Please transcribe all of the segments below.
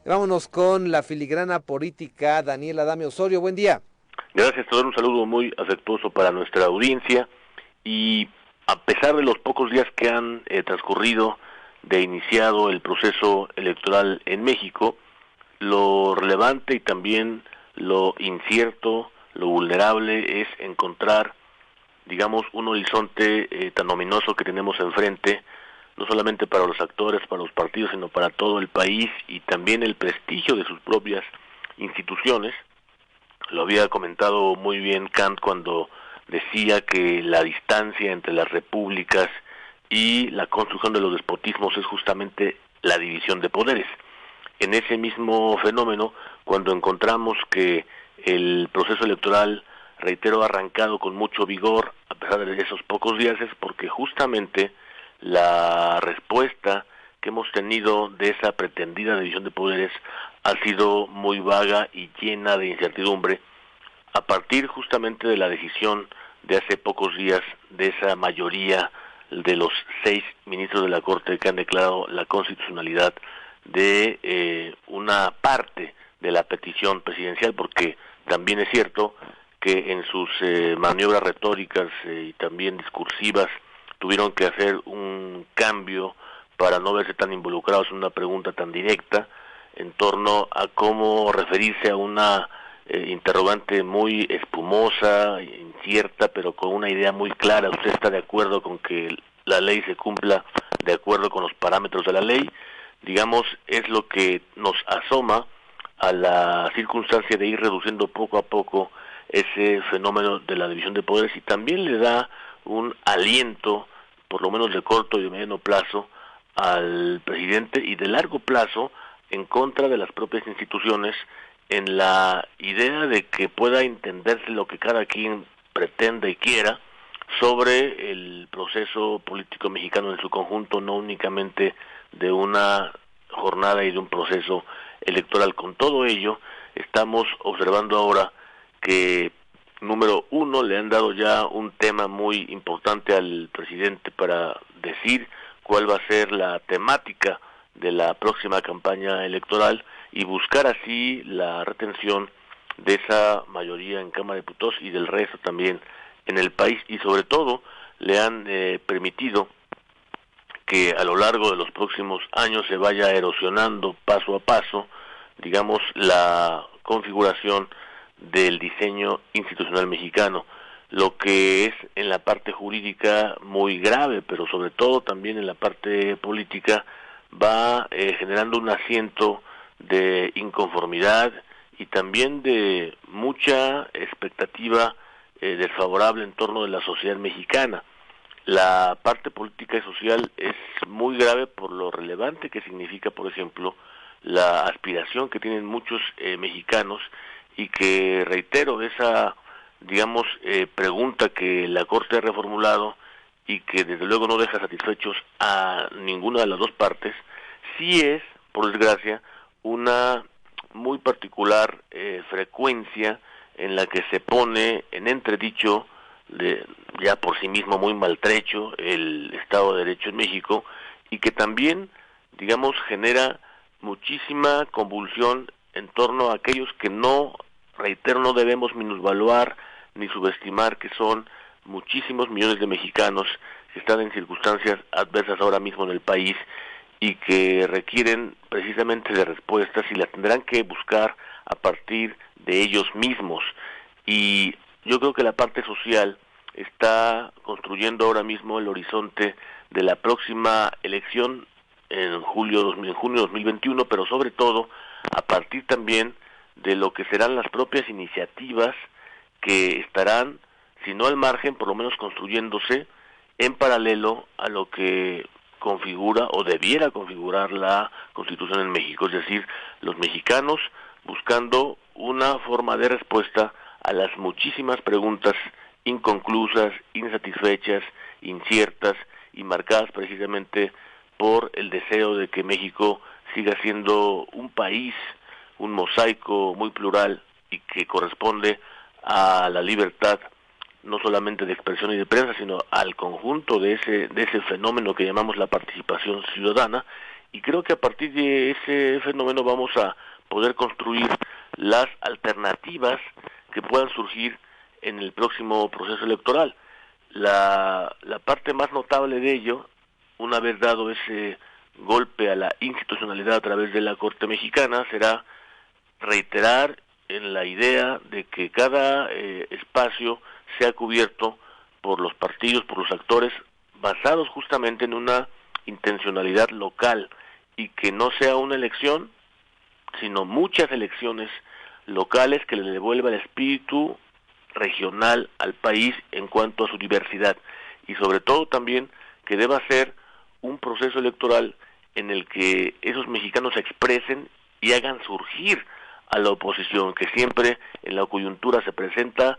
Vámonos con la filigrana política Daniel Adame Osorio. Buen día. Gracias, te doy un saludo muy afectuoso para nuestra audiencia y a pesar de los pocos días que han transcurrido de iniciado el proceso electoral en México, lo relevante y también lo incierto, lo vulnerable es encontrar, digamos, un horizonte tan ominoso que tenemos enfrente, no solamente para los actores, para los partidos, sino para todo el país y también el prestigio de sus propias instituciones. Lo había comentado muy bien Kant cuando decía que la distancia entre las repúblicas y la construcción de los despotismos es justamente la división de poderes. En ese mismo fenómeno, cuando encontramos que el proceso electoral, reitero, ha arrancado con mucho vigor, a pesar de esos pocos días, es porque justamente la respuesta que hemos tenido de esa pretendida división de poderes ha sido muy vaga y llena de incertidumbre, a partir justamente de la decisión de hace pocos días de esa mayoría de los 6 ministros de la Corte que han declarado la constitucionalidad de una parte de la petición presidencial, porque también es cierto que en sus maniobras retóricas y también discursivas tuvieron que hacer un cambio para no verse tan involucrados en una pregunta tan directa en torno a cómo referirse a una interrogante muy espumosa, incierta, pero con una idea muy clara. ¿Usted está de acuerdo con que la ley se cumpla de acuerdo con los parámetros de la ley? Digamos, es lo que nos asoma a la circunstancia de ir reduciendo poco a poco ese fenómeno de la división de poderes, y también le da un aliento, por lo menos de corto y de mediano plazo, al presidente, y de largo plazo en contra de las propias instituciones, en la idea de que pueda entenderse lo que cada quien pretenda y quiera sobre el proceso político mexicano en su conjunto, no únicamente de una jornada y de un proceso electoral. Con todo ello, estamos observando ahora que, número uno, le han dado ya un tema muy importante al presidente para decir cuál va a ser la temática de la próxima campaña electoral y buscar así la retención de esa mayoría en Cámara de Diputados y del resto también en el país, y sobre todo le han permitido que a lo largo de los próximos años se vaya erosionando paso a paso, digamos, la configuración del diseño institucional mexicano, lo que es en la parte jurídica muy grave, pero sobre todo también en la parte política va generando un asiento de inconformidad y también de mucha expectativa desfavorable en torno de la sociedad mexicana. La parte política y social es muy grave por lo relevante que significa, por ejemplo, la aspiración que tienen muchos mexicanos, y que, reitero, esa, digamos, pregunta que la Corte ha reformulado y que desde luego no deja satisfechos a ninguna de las dos partes, sí es, por desgracia, una muy particular frecuencia en la que se pone en entredicho, ya por sí mismo muy maltrecho, el Estado de Derecho en México, y que también, digamos, genera muchísima convulsión en torno a aquellos que no, reitero, no debemos minusvaluar ni subestimar, que son muchísimos millones de mexicanos que están en circunstancias adversas ahora mismo en el país y que requieren precisamente de respuestas, y las tendrán que buscar a partir de ellos mismos. Y yo creo que la parte social está construyendo ahora mismo el horizonte de la próxima elección en junio de 2021, pero sobre todo a partir también de lo que serán las propias iniciativas que estarán, si no al margen, por lo menos construyéndose en paralelo a lo que configura o debiera configurar la Constitución en México, es decir, los mexicanos buscando una forma de respuesta a las muchísimas preguntas inconclusas, insatisfechas, inciertas y marcadas precisamente por el deseo de que México siga siendo un país, un mosaico muy plural y que corresponde a la libertad no solamente de expresión y de prensa, sino al conjunto de ese fenómeno que llamamos la participación ciudadana, y creo que a partir de ese fenómeno vamos a poder construir las alternativas que puedan surgir en el próximo proceso electoral. La parte más notable de ello, una vez dado ese golpe a la institucionalidad a través de la Corte Mexicana, será reiterar en la idea de que cada espacio sea cubierto por los partidos, por los actores, basados justamente en una intencionalidad local, y que no sea una elección, sino muchas elecciones locales que le devuelva el espíritu regional al país en cuanto a su diversidad, y sobre todo también que deba ser un proceso electoral en el que esos mexicanos se expresen y hagan surgir a la oposición, que siempre en la coyuntura se presenta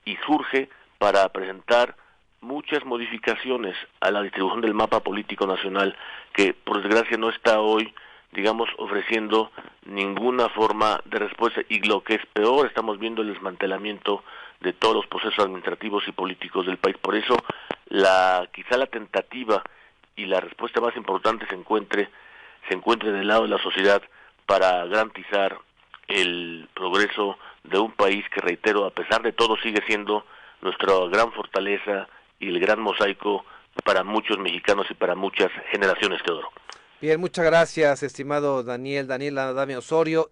y surge para presentar muchas modificaciones a la distribución del mapa político nacional, que por desgracia no está hoy, digamos, ofreciendo ninguna forma de respuesta, y lo que es peor, estamos viendo el desmantelamiento de todos los procesos administrativos y políticos del país. Por eso quizá la tentativa y la respuesta más importante se encuentre del lado de la sociedad para garantizar el progreso de un país que, reitero, a pesar de todo sigue siendo nuestra gran fortaleza y el gran mosaico para muchos mexicanos y para muchas generaciones, Teodoro. Bien, muchas gracias, estimado Daniel Adame Osorio.